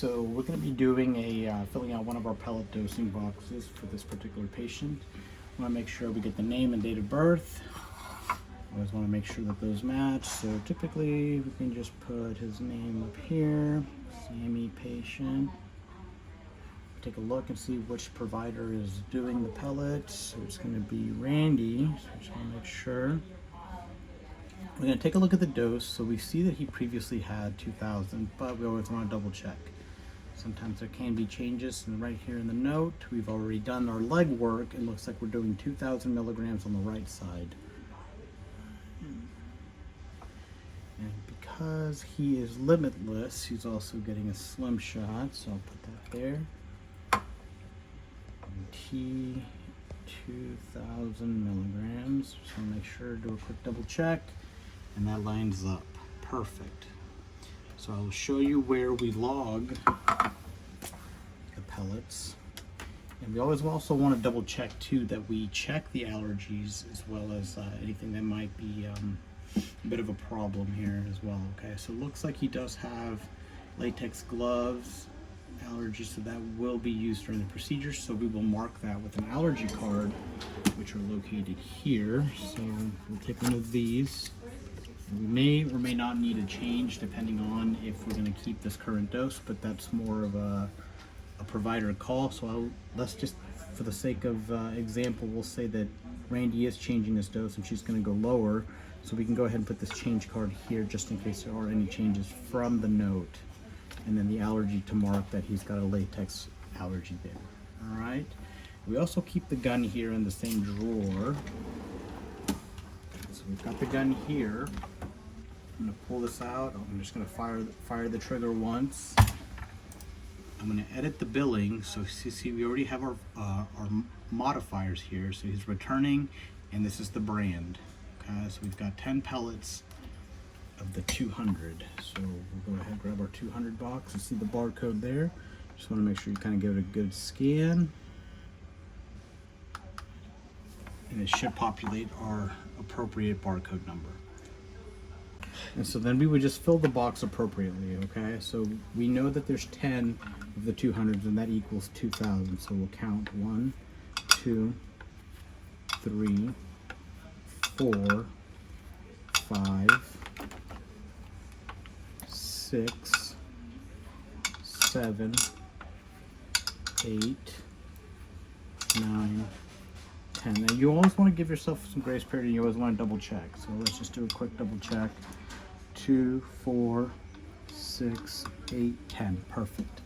so we're going to be doing filling out one of our pellet dosing boxes for this particular patient. We want to make sure we get the name and date of birth. Always want to make sure that those match. So typically we can just put his name up here, Sammy patient. Take a look and see which provider is doing the pellets. So it's going to be Randy. So I just want to make sure. We're going to take a look at the dose. So we see that he previously had 2,000, but we always want to double check. Sometimes there can be changes, and right here in the note, we've already done our leg work. It looks like we're doing 2,000 milligrams on the right side. And because he is limitless, he's also getting a slim shot, so I'll put that there. T 2,000 milligrams. Just want to make sure, do a quick double check, and that lines up perfect. So I'll show you where we log the pellets, and we always also want to double check too that we check the allergies as well as anything that might be a bit of a problem here as well. Okay, so it looks like he does have latex gloves allergies, so that will be used during the procedure, so we will mark that with an allergy card, which are located here. So we'll take one of these. We may or may not need a change depending on if we're going to keep this current dose, but that's more of a provider call. So let's just, for the sake of example, we'll say that Randy is changing this dose and she's going to go lower, so we can go ahead and put this change card here just in case there are any changes from the note, and then the allergy to mark that he's got a latex allergy there. All right. We also keep the gun here in the same drawer. So we've got the gun here. I'm going to pull this out. I'm just going to fire the trigger once. I'm going to edit the billing. So you see we already have our modifiers here. So he's returning, and this is the brand. Okay, so we've got 10 pellets of the 200. So we'll go ahead and grab our 200 box and see the barcode there. Just want to make sure you kind of give it a good scan. And it should populate our appropriate barcode number. And so then we would just fill the box appropriately, okay? So we know that there's 10 of the 200s, and that equals 2,000. So we'll count 1, 2, 3, 4, 5, 6, 7, 8, 9, 10. Now you always want to give yourself some grace period, and you always want to double check. So let's just do a quick double check. 2, 4, 6, 8, 10. Perfect.